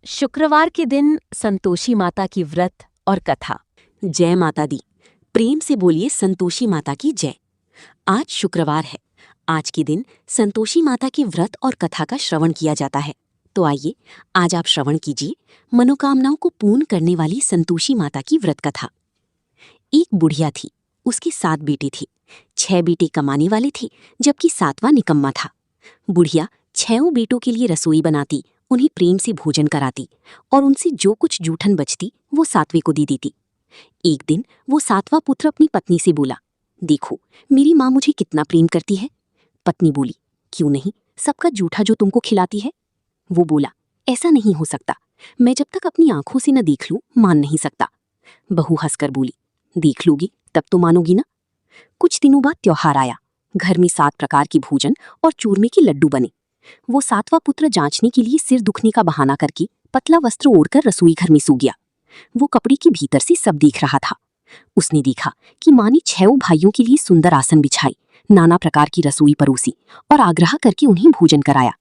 शुक्रवार के दिन संतोषी माता की व्रत और कथा। जय माता दी। प्रेम से बोलिए संतोषी माता की जय। आज शुक्रवार है। आज के दिन संतोषी माता की व्रत और कथा का श्रवण किया जाता है। तो आइए आज आप श्रवण कीजिए मनोकामनाओं को पूर्ण करने वाली संतोषी माता की व्रत कथा। एक बुढ़िया थी, उसके 7 बेटे थे। 6 बेटे कमाने वाले थे जबकि 7वां निकम्मा था। बुढ़िया 6 बेटों के लिए रसोई बनाती, उन्हें प्रेम से भोजन कराती और उनसे जो कुछ जूठन बचती वो 7वें को दे देती। एक दिन वो 7वां पुत्र अपनी पत्नी से बोला, देखो मेरी माँ मुझे कितना प्रेम करती है। पत्नी बोली, क्यों नहीं, सबका जूठा जो तुमको खिलाती है। वो बोला, ऐसा नहीं हो सकता, मैं जब तक अपनी आंखों से न देख लूं मान नहीं सकता। बहू हंसकर बोली, देख लोगी तब तो मानोगी ना। कुछ दिनों बाद त्योहार आया। घर में 7 प्रकार के भोजन और चूरमे के लड्डू बने। वो 7वां पुत्र जांचने के लिए सिर दुखने का बहाना करके पतला वस्त्र ओढ़कर रसोई घर में सो गया। वो कपड़े के भीतर से सब देख रहा था। उसने देखा कि माँ ने 6 भाइयों के लिए सुंदर आसन बिछाई, नाना प्रकार की रसोई परोसी और आग्रह करके उन्हें भोजन कराया।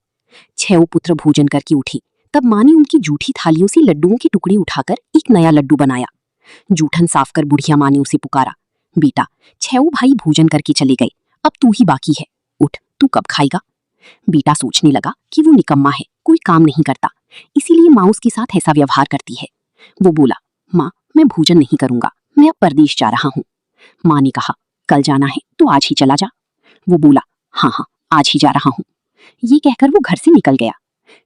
6 पुत्र भोजन करके उठे तब माँ ने उनकी जूठी थालियों से लड्डुओं के टुकड़े उठाकर एक नया लड्डू बनाया। जूठन साफ कर बुढ़िया माँ ने उसे पुकारा, बेटा 6 भाई भोजन करके चले गए, अब तू ही बाकी है, उठ, तू कब खाएगा। बेटा सोचने लगा कि वो निकम्मा है, कोई काम नहीं करता, इसीलिए माँ उसके साथ ऐसा व्यवहार करती है। वो बोला, माँ मैं भोजन नहीं करूंगा, मैं अब परदेश जा रहा हूँ। माँ ने कहा, कल जाना है तो आज ही चला जा। वो बोला, हाँ हाँ आज ही जा रहा हूँ। ये कहकर वो घर से निकल गया।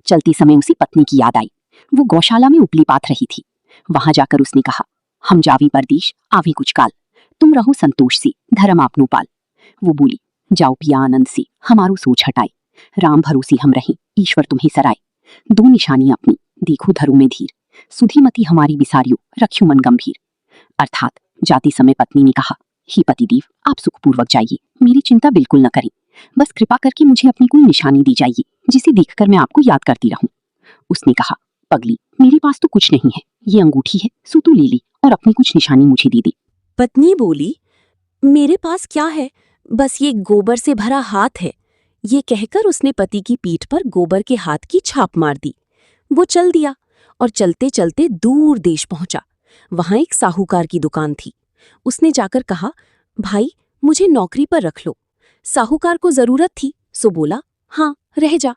चलते समय उसी पत्नी की याद आई। वो गौशाला में उपली पाथ रही थी। वहां जाकर उसने कहा, हम जावी परदेश आवी कुछ काल, तुम रहो संतोष से, धर्म आपनो पाल। वो बोली, जाओ पिया आनंद से, हमारू सोच हटाए, राम भरोसी हम रहें, ईश्वर तुम्हें सराय। 2 निशानी अपनी, देखो धरू में धीर, सुधीमती हमारी बिसारियो, रख्यू मन गंभीर। अर्थात जाते समय पत्नी ने कहा, हे पतिदेव आप सुखपूर्वक जाइए, मेरी चिंता बिल्कुल न करें, बस कृपा करके मुझे अपनी कोई निशानी दी जाइए जिसे देखकर मैं आपको याद करती रहूं। उसने कहा, पगली मेरे पास तो कुछ नहीं है, ये अंगूठी है, सो तू ले ली और अपनी कुछ निशानी मुझे दे दे। पत्नी बोली, मेरे पास क्या है, बस ये गोबर से भरा हाथ है। ये कहकर उसने पति की पीठ पर गोबर के हाथ की छाप मार दी। वो चल दिया और चलते चलते दूर देश पहुंचा। वहां एक साहूकार की दुकान थी। उसने जाकर कहा, भाई मुझे नौकरी पर रख लो। साहूकार को जरूरत थी सो बोला, हाँ रह जा।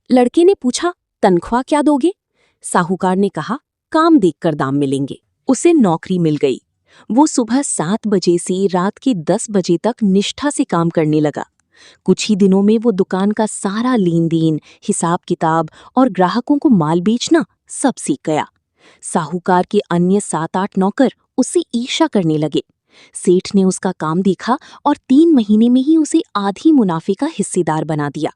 लड़के ने पूछा, तनख्वाह क्या दोगे। साहूकार ने कहा, काम देखकर दाम मिलेंगे। उसे नौकरी मिल गई। वो सुबह 7 बजे से रात के 10 बजे तक निष्ठा से काम करने लगा। कुछ ही दिनों में वो दुकान का सारा लेन देन, हिसाब किताब और ग्राहकों को माल बेचना सब सीख गया। साहूकार के अन्य 7-8 नौकर उससे ईर्ष्या करने लगे। सेठ ने उसका काम देखा और 3 महीने में ही उसे आधी मुनाफे का हिस्सेदार बना दिया।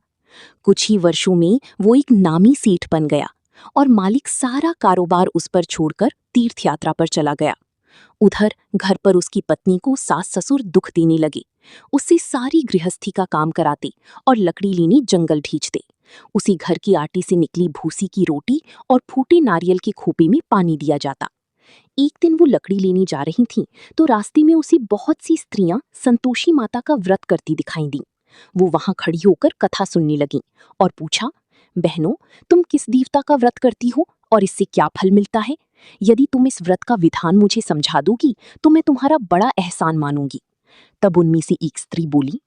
कुछ ही वर्षों में वो एक नामी सेठ बन गया और मालिक सारा कारोबार उस पर छोड़कर तीर्थ यात्रा पर चला गया। उधर घर पर उसकी पत्नी को सास ससुर दुख देने लगे। उससे सारी गृहस्थी का काम कराते और लकड़ी लेने जंगल भेजते। उसी घर की आटे से निकली भूसी की रोटी और फूटे नारियल के खोपे में पानी दिया जाता। एक दिन वो लकड़ी लेने जा रही थीं तो रास्ते में उसे बहुत सी स्त्रियां संतोषी माता का व्रत करती दिखाई दी। वो वहां खड़ी होकर कथा सुनने लगी और पूछा, बहनों तुम किस देवता का व्रत करती हो और इससे क्या फल मिलता है। यदि तुम इस व्रत का विधान मुझे समझा दोगी तो मैं तुम्हारा बड़ा एहसान मानूंगी। तब उनमें से एक स्त्री बोली,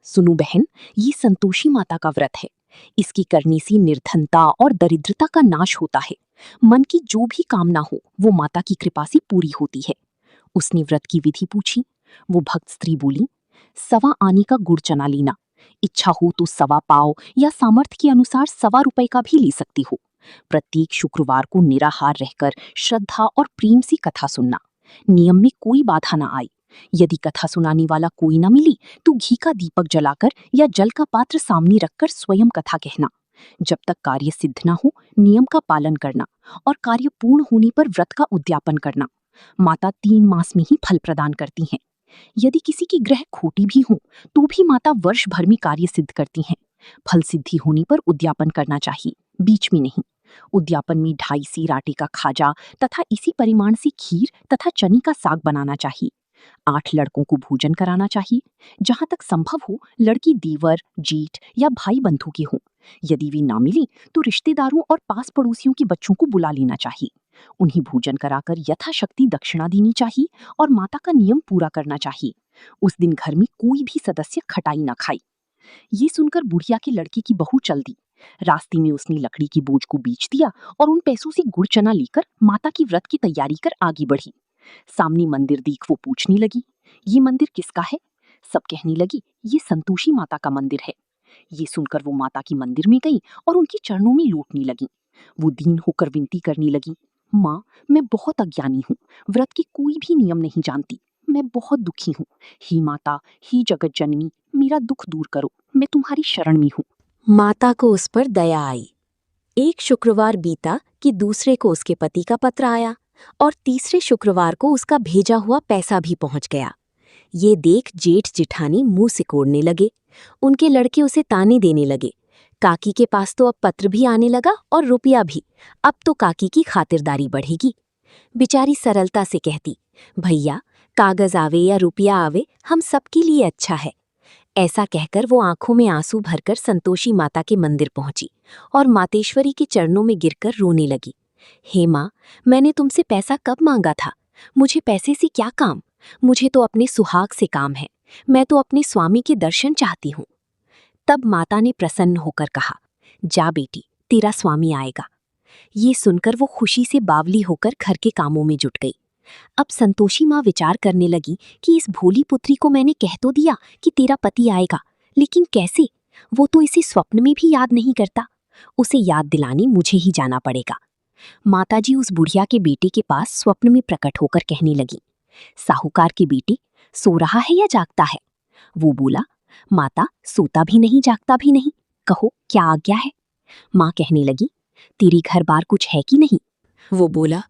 सुनो बहन, ये संतोषी माता का व्रत है। इसकी करने से निर्धनता और दरिद्रता का नाश होता है। मन की जो भी कामना हो वो माता की कृपा से पूरी होती है। उसने व्रत की विधि पूछी। वो भक्त स्त्री बोली, 1.25 आने का गुड़ चना लेना, इच्छा हो तो 1.25 पाव या सामर्थ्य के अनुसार 1.25 रुपए का भी ले सकती हो। प्रत्येक शुक्रवार को निराहार रहकर श्रद्धा और प्रेम से कथा सुनना। नियम में कोई बाधा न आए। यदि कथा सुनाने वाला कोई न मिली तो घी का दीपक जलाकर या जल का पात्र सामने रखकर स्वयं कथा कहना। जब तक कार्य सिद्ध न हो नियम का पालन करना और कार्य पूर्ण होने पर व्रत का उद्यापन करना। माता 3 मास में ही फल प्रदान करती हैं। यदि किसी की ग्रह खोटी भी हो तो भी माता वर्ष भर में कार्य सिद्ध करती हैं। फल सिद्धि होने पर उद्यापन करना चाहिए, बीच में नहीं। उद्यापन में 2.5 सेर आटे का खाजा तथा इसी परिमाण से खीर तथा चने का साग बनाना चाहिए। 8 लड़कों को भोजन कराना चाहिए। जहां तक संभव हो लड़की देवर, जेठ या भाई बंधु की हो। यदि वे ना मिली तो रिश्तेदारों और पास पड़ोसियों के बच्चों को बुला लेना चाहिए। उन्हें भोजन कराकर यथाशक्ति दक्षिणा देनी चाहिए और माता का नियम पूरा करना चाहिए। उस दिन घर में कोई भी सदस्य खटाई न खाए। ये सुनकर बुढ़िया के लड़के की बहू चल दी। रास्ते में उसने लकड़ी की बोझ को बेच दिया और उन पैसों से गुड़ चना लेकर माता की व्रत की तैयारी कर आगे बढ़ी। सामने मंदिर देख वो पूछने लगी, ये मंदिर किसका है? सब कहने लगी, ये संतोषी माता का मंदिर है। ये सुनकर वो माता की मंदिर में गई और उनके चरणों में लौटने लगी। वो दीन होकर विनती करने लगी, माँ, मैं बहुत अज्ञानी हूँ, व्रत के कोई भी नियम नहीं जानती, मैं बहुत दुखी हूँ। हे माता, हे जगत जननी, मेरा दुख दूर करो, मैं तुम्हारी शरण में हूँ। माता को उस पर दया आई। एक शुक्रवार बीता कि दूसरे को उसके पति का पत्र आया और तीसरे शुक्रवार को उसका भेजा हुआ पैसा भी पहुंच गया। ये देख जेठ जिठानी मुंह सिकोड़ने लगे। उनके लड़के उसे ताने देने लगे। काकी के पास तो अब पत्र भी आने लगा और रुपया भी। अब तो काकी की खातिरदारी बढ़ेगी। बेचारी सरलता से कहती, भैया, कागज आवे या रुपया आवे, हम सबके लिए अच्छा है। ऐसा कहकर वो आंखों में आंसू भरकर संतोषी माता के मंदिर पहुंची और मातेश्वरी के चरणों में गिरकर रोने लगी। हे माँ, मैंने तुमसे पैसा कब मांगा था? मुझे पैसे से क्या काम? मुझे तो अपने सुहाग से काम है। मैं तो अपने स्वामी के दर्शन चाहती हूँ। तब माता ने प्रसन्न होकर कहा, जा बेटी, तेरा स्वामी आएगा। ये सुनकर वो खुशी से बावली होकर घर के कामों में जुट गई। अब संतोषी माँ विचार करने लगी कि इस भोली पुत्री को मैंने कह तो दिया कि तेरा पति आएगा, लेकिन कैसे? वो तो इसे स्वप्न में भी याद नहीं करता। उसे याद दिलाने मुझे ही जाना पड़ेगा। माताजी उस बुढ़िया के बेटे के पास स्वप्न में प्रकट होकर कहने लगी, साहूकार के बेटे, सो रहा है या जागता है? वो बोला, माता, सोता भी नहीं जागता भी नहीं, कहो क्या आज्ञा है? माँ कहने लगी, तेरे घर बार कुछ है कि नहीं? वो बोला,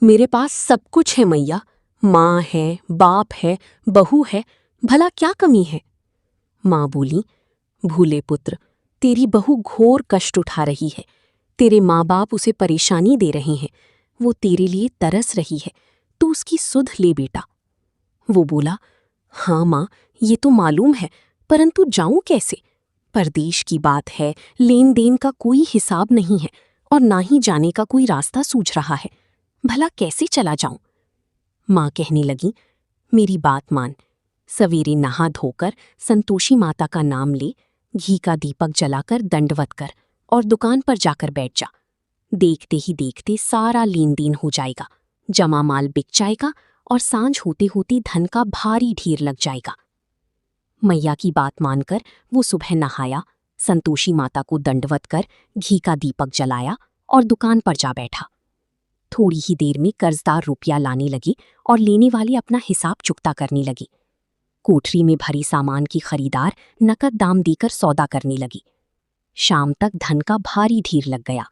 मेरे पास सब कुछ है मैया, माँ है, बाप है, बहू है, भला क्या कमी है? माँ बोली, भूले पुत्र, तेरी बहू घोर कष्ट उठा रही है। तेरे माँ बाप उसे परेशानी दे रहे हैं। वो तेरे लिए तरस रही है, तू उसकी सुध ले बेटा। वो बोला, हाँ माँ, ये तो मालूम है, परंतु जाऊं कैसे? परदेश की बात है, लेन देन का कोई हिसाब नहीं है और ना ही जाने का कोई रास्ता सूझ रहा है। भला कैसे चला जाऊं? माँ कहने लगी, मेरी बात मान। सवेरे नहा धोकर संतोषी माता का नाम ले, घी का दीपक जलाकर दंडवत कर और दुकान पर जाकर बैठ जा। देखते ही देखते सारा लेन देन हो जाएगा, जमा माल बिक जाएगा और सांझ होते होते धन का भारी ढेर लग जाएगा। मैया की बात मानकर वो सुबह नहाया, संतोषी माता को दंडवत कर घी का दीपक जलाया और दुकान पर जा बैठा। थोड़ी ही देर में कर्जदार रुपया लाने लगे और लेने वाले अपना हिसाब चुकता करने लगे। कोठरी में भरी सामान की खरीदार नकद दाम देकर सौदा करने लगी। शाम तक धन का भारी ढेर लग गया।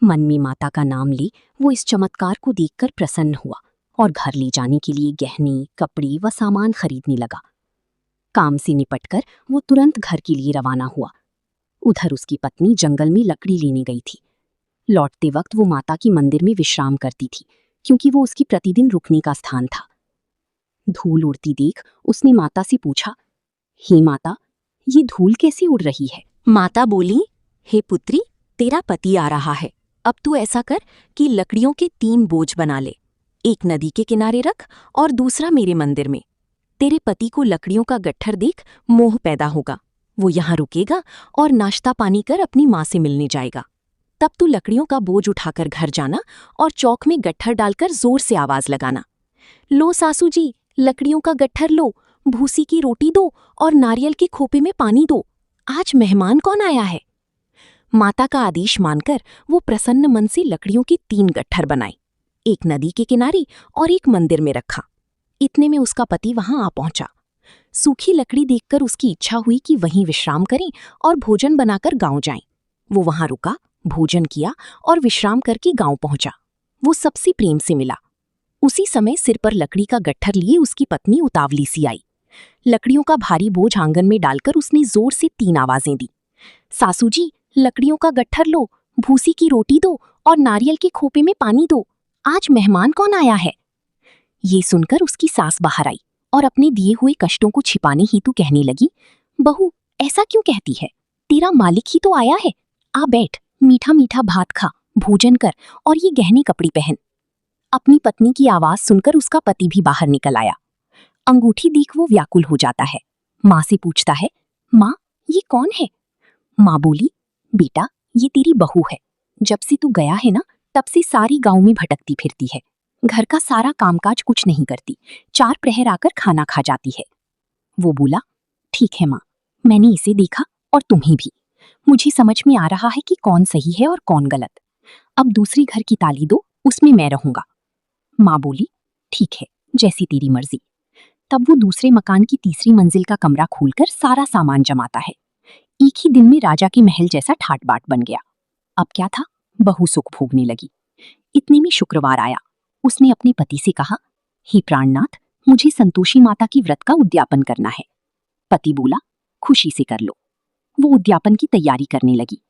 मन में माता का नाम ले वो इस चमत्कार को देखकर प्रसन्न हुआ और घर ले जाने के लिए गहने, कपड़े व सामान खरीदने लगा। काम से निपटकर वो तुरंत घर के लिए रवाना हुआ। उधर उसकी पत्नी जंगल में लकड़ी लेने गई थी। लौटते वक्त वो माता की मंदिर में विश्राम करती थी, क्योंकि वो उसकी प्रतिदिन रुकने का स्थान था। धूल उड़ती देख उसने माता से पूछा, हे माता, ये धूल कैसे उड़ रही है? माता बोली, हे पुत्री, तेरा पति आ रहा है। अब तू ऐसा कर कि लकड़ियों के 3 बोझ बना ले। एक नदी के किनारे रख और दूसरा मेरे मंदिर में। तेरे पति को लकड़ियों का गट्ठर देख मोह पैदा होगा। वो यहाँ रुकेगा और नाश्ता पानी कर अपनी माँ से मिलने जाएगा। तब तू लकड़ियों का बोझ उठाकर घर जाना और चौक में गट्ठर डालकर जोर से आवाज लगाना, लो सासू जी, लकड़ियों का गट्ठर लो, भूसी की रोटी दो और नारियल के खोपे में पानी दो। आज मेहमान कौन आया है? माता का आदेश मानकर वो प्रसन्न मन से लकड़ियों के 3 गट्ठर बनाए, एक नदी के किनारे और एक मंदिर में रखा। इतने में उसका पति वहां आ पहुंचा। सूखी लकड़ी देखकर उसकी इच्छा हुई कि वहीं विश्राम करें और भोजन बनाकर गांव जाएं। वो वहां रुका, भोजन किया और विश्राम करके गांव पहुंचा। वो सबसे प्रेम से मिला। उसी समय सिर पर लकड़ी का गट्ठर लिए उसकी पत्नी उतावली सी आई। लकड़ियों का भारी बोझ आंगन में डालकर उसने जोर से 3 आवाजें दी, सासू जी, लकड़ियों का गट्ठर लो, भूसी की रोटी दो और नारियल के खोपे में पानी दो। आज मेहमान कौन आया है? ये सुनकर उसकी सास बाहर आई और अपने दिए हुए कष्टों को छिपाने हेतु कहने लगी, बहू ऐसा क्यों कहती है? तेरा मालिक ही तो आया है। आ बैठ, मीठा मीठा भात खा, भोजन कर और ये गहने कपड़े पहन। अपनी पत्नी की आवाज सुनकर उसका पति भी बाहर निकल आया। अंगूठी देख वो व्याकुल हो जाता है। माँ से पूछता है, माँ ये कौन है? माँ बोली, बेटा ये तेरी बहू है। जब से तू गया है ना, तब से सारी गांव में भटकती फिरती है। घर का सारा कामकाज कुछ नहीं करती, 4 प्रहर आकर खाना खा जाती है। वो बोला, ठीक है माँ, मैंने इसे देखा और तुम्हें भी। मुझे समझ में आ रहा है कि कौन सही है और कौन गलत। अब दूसरी घर की ताली दो, उसमें मैं रहूंगा। माँ बोली, ठीक है, जैसी तेरी मर्जी। तब वो दूसरे मकान की तीसरी मंजिल का कमरा खोलकर सारा सामान जमाता है। एक ही दिन में राजा के महल जैसा ठाट बाट बन गया। अब क्या था, बहू सुख भोगने लगी। इतने में शुक्रवार आया। उसने अपने पति से कहा, हे प्राणनाथ, मुझे संतोषी माता की व्रत का उद्यापन करना है। पति बोला, खुशी से कर लो। वो उद्यापन की तैयारी करने लगी।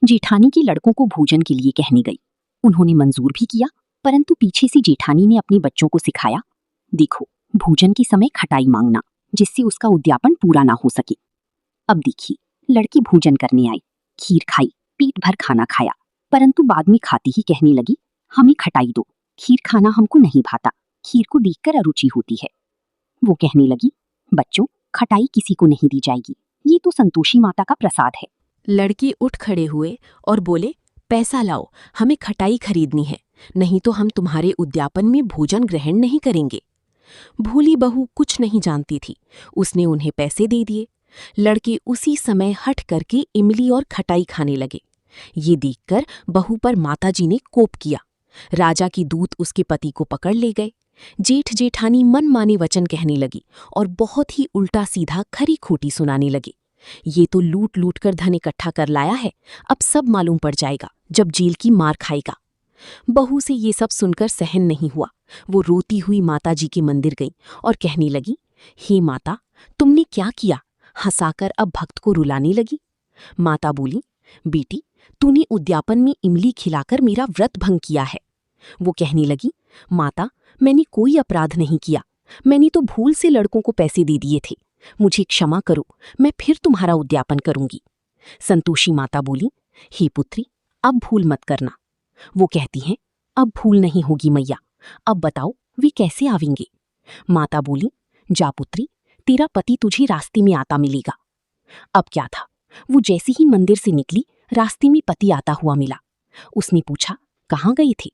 जेठानी के लड़कों को भोजन के लिए कहने गई। उन्होंने मंजूर भी किया, परंतु पीछे से जेठानी ने अपने बच्चों को सिखाया, देखो भोजन के समय खटाई मांगना, जिससे उसका उद्यापन पूरा ना हो सके। अब देखिए, लड़की भोजन करने आई, खीर खाई, पेट भर खाना खाया, परंतु बाद में खाती ही कहने लगी, हमें खटाई दो, खीर खाना हमको नहीं भाता, खीर को देखकर अरुचि होती है। वो कहने लगी, बच्चों खटाई किसी को नहीं दी जाएगी, ये तो संतोषी माता का प्रसाद है। लड़की उठ खड़े हुए और बोले, पैसा लाओ, हमें खटाई खरीदनी है, नहीं तो हम तुम्हारे उद्यापन में भोजन ग्रहण नहीं करेंगे। भूली बहू कुछ नहीं जानती थी, उसने उन्हें पैसे दे दिए। लड़के उसी समय हट करके इमली और खटाई खाने लगे। ये देखकर बहू पर माताजी ने कोप किया। राजा की दूत उसके पति को पकड़ ले गए। जेठ जेठानी मनमाने वचन कहने लगी और बहुत ही उल्टा सीधा खरी खोटी सुनाने लगे। ये तो लूट लूट कर धन इकट्ठा कर लाया है, अब सब मालूम पड़ जाएगा जब जेल की मार खाएगा। बहू से ये सब सुनकर सहन नहीं हुआ। वो रोती हुई माताजी के मंदिर गई और कहने लगी, हे माता, तुमने क्या किया? हंसाकर अब भक्त को रुलाने लगी। माता बोली, बेटी, तूने उद्यापन में इमली खिलाकर मेरा व्रत भंग किया है। वो कहने लगी, माता, मैंने कोई अपराध नहीं किया, मैंने तो भूल से लड़कों को पैसे दे दिए थे, मुझे क्षमा करो, मैं फिर तुम्हारा उद्यापन करूंगी। संतोषी माता बोली, हे पुत्री, अब भूल मत करना। वो कहती हैं, अब भूल नहीं होगी मैया, अब बताओ वे कैसे आवेंगे? माता बोली, जा पुत्री, तेरा पति तुझे रास्ते में आता मिलेगा। अब क्या था, वो जैसे ही मंदिर से निकली, रास्ते में पति आता हुआ मिला। उसने पूछा, कहाँ गए थे?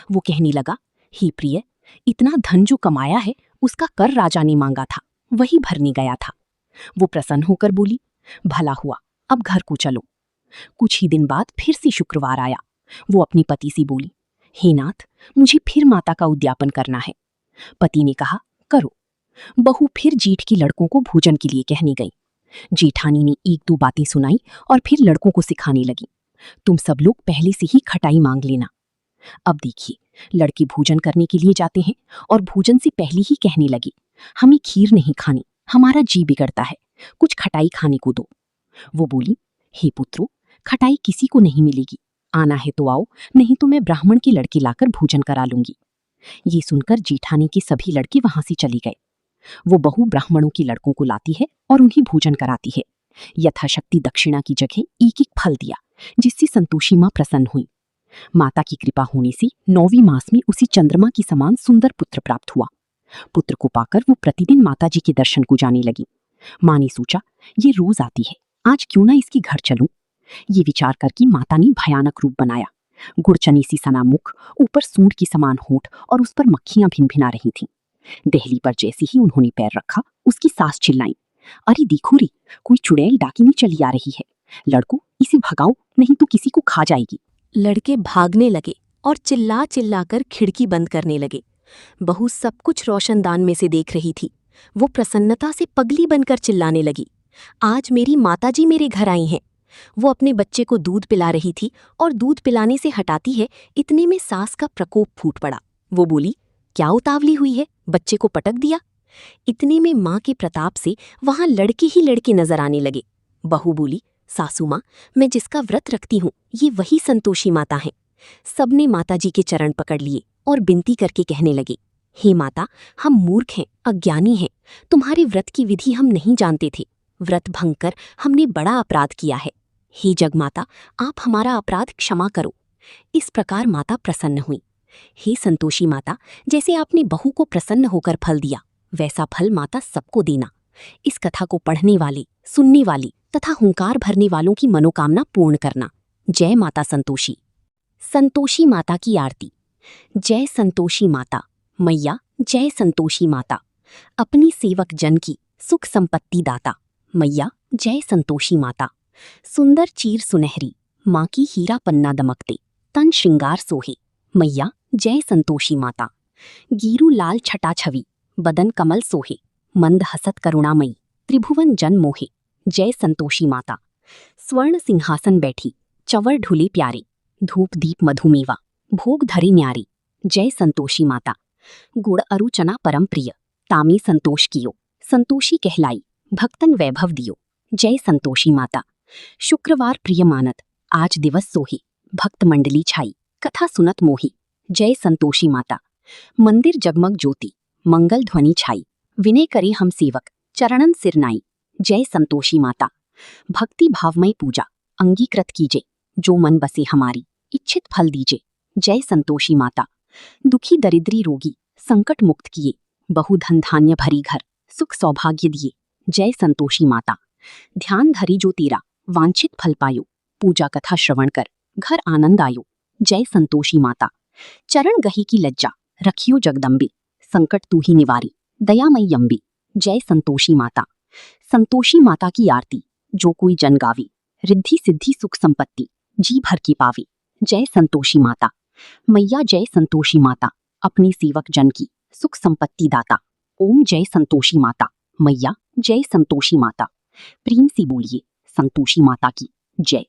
वो कहने लगा, हे प्रिय, इतना धन जो कमाया है उसका कर राजा ने मांगा था, वही भरने गया था। वो प्रसन्न होकर बोली, भला हुआ, अब घर को चलो। कुछ ही दिन बाद फिर से शुक्रवार आया। वो अपने पति से बोली, हे नाथ, मुझे फिर माता का उद्यापन करना है। पति ने कहा, करो। बहू फिर जेठ के लड़कों को भोजन के लिए कहने गई। जेठानी ने 1-2 बातें सुनाई और फिर लड़कों को सिखाने लगी, तुम सब लोग पहले से ही खटाई मांग लेना। अब देखिए, लड़के भोजन करने के लिए जाते हैं और भोजन से पहले ही कहने लगी, हमें खीर नहीं खानी, हमारा जी बिगड़ता है, कुछ खटाई खाने को दो। वो बोली, हे पुत्रो, खटाई किसी को नहीं मिलेगी, आना है तो आओ, नहीं तो मैं ब्राह्मण के लड़के लाकर भोजन करा लूंगी। ये सुनकर जेठानी के सभी लड़के वहां से चले गए। वो बहू ब्राह्मणों के लड़कों को लाती है और उन्हें भोजन कराती है। यथाशक्ति दक्षिणा की जगह एक एक फल दिया, जिससे संतोषी माँ प्रसन्न हुई। माता की कृपा होने से 9वीं मास में उसे चंद्रमा की समान सुंदर पुत्र प्राप्त हुआ। पुत्र को पाकर वो प्रतिदिन माताजी के दर्शन को जाने लगी। माँ ने सोचा, ये रोज आती है, आज क्यों ना इसके घर चलूं। ये विचार करके माता ने भयानक रूप बनाया। गुड़चनी सी सना मुख, ऊपर सूंड की समान होंठ और उस पर मक्खियां भिनभिना रही थीं। दहली पर जैसे ही उन्होंने पैर रखा, उसकी सास चिल्लाई, अरे देखो रे, कोई चुड़ैल डाकिनी चली आ रही है, लड़को इसे भगाओ, नहीं तो किसी को खा जाएगी। लड़के भागने लगे और चिल्ला चिल्लाकर खिड़की बंद करने लगे। बहू सब कुछ रोशनदान में से देख रही थी। वो प्रसन्नता से पगली बनकर चिल्लाने लगी, आज मेरी माताजी मेरे घर आई हैं। वो अपने बच्चे को दूध पिला रही थी और दूध पिलाने से हटाती है, इतने में सास का प्रकोप फूट पड़ा। वो बोली, क्या उतावली हुई है, बच्चे को पटक दिया। इतने में माँ के प्रताप से वहां लड़के ही लड़के नजर आने लगे। बहू बोली, सासू माँ, मैं जिसका व्रत रखती हूँ ये वही संतोषी माता हैं। सबने माताजी के चरण पकड़ लिए और बिनती करके कहने लगे, हे माता, हम मूर्ख हैं, अज्ञानी हैं। तुम्हारे व्रत की विधि हम नहीं जानते थे। व्रत भंग कर हमने बड़ा अपराध किया है। हे जगमाता, आप हमारा अपराध क्षमा करो। इस प्रकार माता प्रसन्न हुई। हे संतोषी माता, जैसे आपने बहू को प्रसन्न होकर फल दिया, वैसा फल माता सबको देना। इस कथा को पढ़ने वाले, सुनने वाली तथा हुंकार भरने वालों की मनोकामना पूर्ण करना। जय माता संतोषी। संतोषी माता की आरती। जय संतोषी माता। मैया जय संतोषी माता, अपनी सेवक जन की सुख संपत्ति दाता। मैया जय संतोषी माता। सुंदर चीर सुनहरी, माँ की हीरा पन्ना दमकते, तन श्रृंगार सोहे। मैया जय संतोषी माता। गीरू लाल छटा छवि, बदन कमल सोहे। मंद हसत करुणामयी, त्रिभुवन जन मोहे। जय संतोषी माता। स्वर्ण सिंहासन बैठी, चवर ढुले प्यारे। धूप दीप मधुमेवा, भोग धरे न्यारी। जय संतोषी माता। गुड़ अरु चना परम प्रिय, तामी संतोष कियो। संतोषी कहलाई, भक्तन वैभव दियो। जय संतोषी माता। शुक्रवार प्रिय मानत, आज दिवस सोही। भक्त मंडली छाई, कथा सुनत मोही। जय संतोषी माता। मंदिर जगमग ज्योति, मंगल ध्वनि छाई। विनय करे हम सेवक, चरणन सिरनाई। जय संतोषी माता। भक्ति भावमय पूजा, अंगीकृत कीजे। जो मन बसे हमारी, इच्छित फल दीजे। जय संतोषी माता। दुखी दरिद्री रोगी, संकट मुक्त किए। बहुधन धान्य भरी घर, सुख सौभाग्य दिए। जय संतोषी माता। ध्यान धरी जो तेरा, वांछित फल पायो। पूजा कथा श्रवण कर, घर आनंद आयो। जय संतोषी माता। चरण गही की लज्जा, रखियो जगदम्बे। संकट तू ही निवारी, दयामयी अम्बे। जय संतोषी माता। संतोषी माता की आरती। जो कोई जन गावे, रिद्धि सिद्धि सुख संपत्ति, जी भर की पावे। जय संतोषी माता। मैया जय संतोषी माता, अपनी सेवक जन की सुख संपत्ति दाता। ओम जय संतोषी माता। मैया जय संतोषी माता। प्रेम से बोलिए संतोषी माता की जय।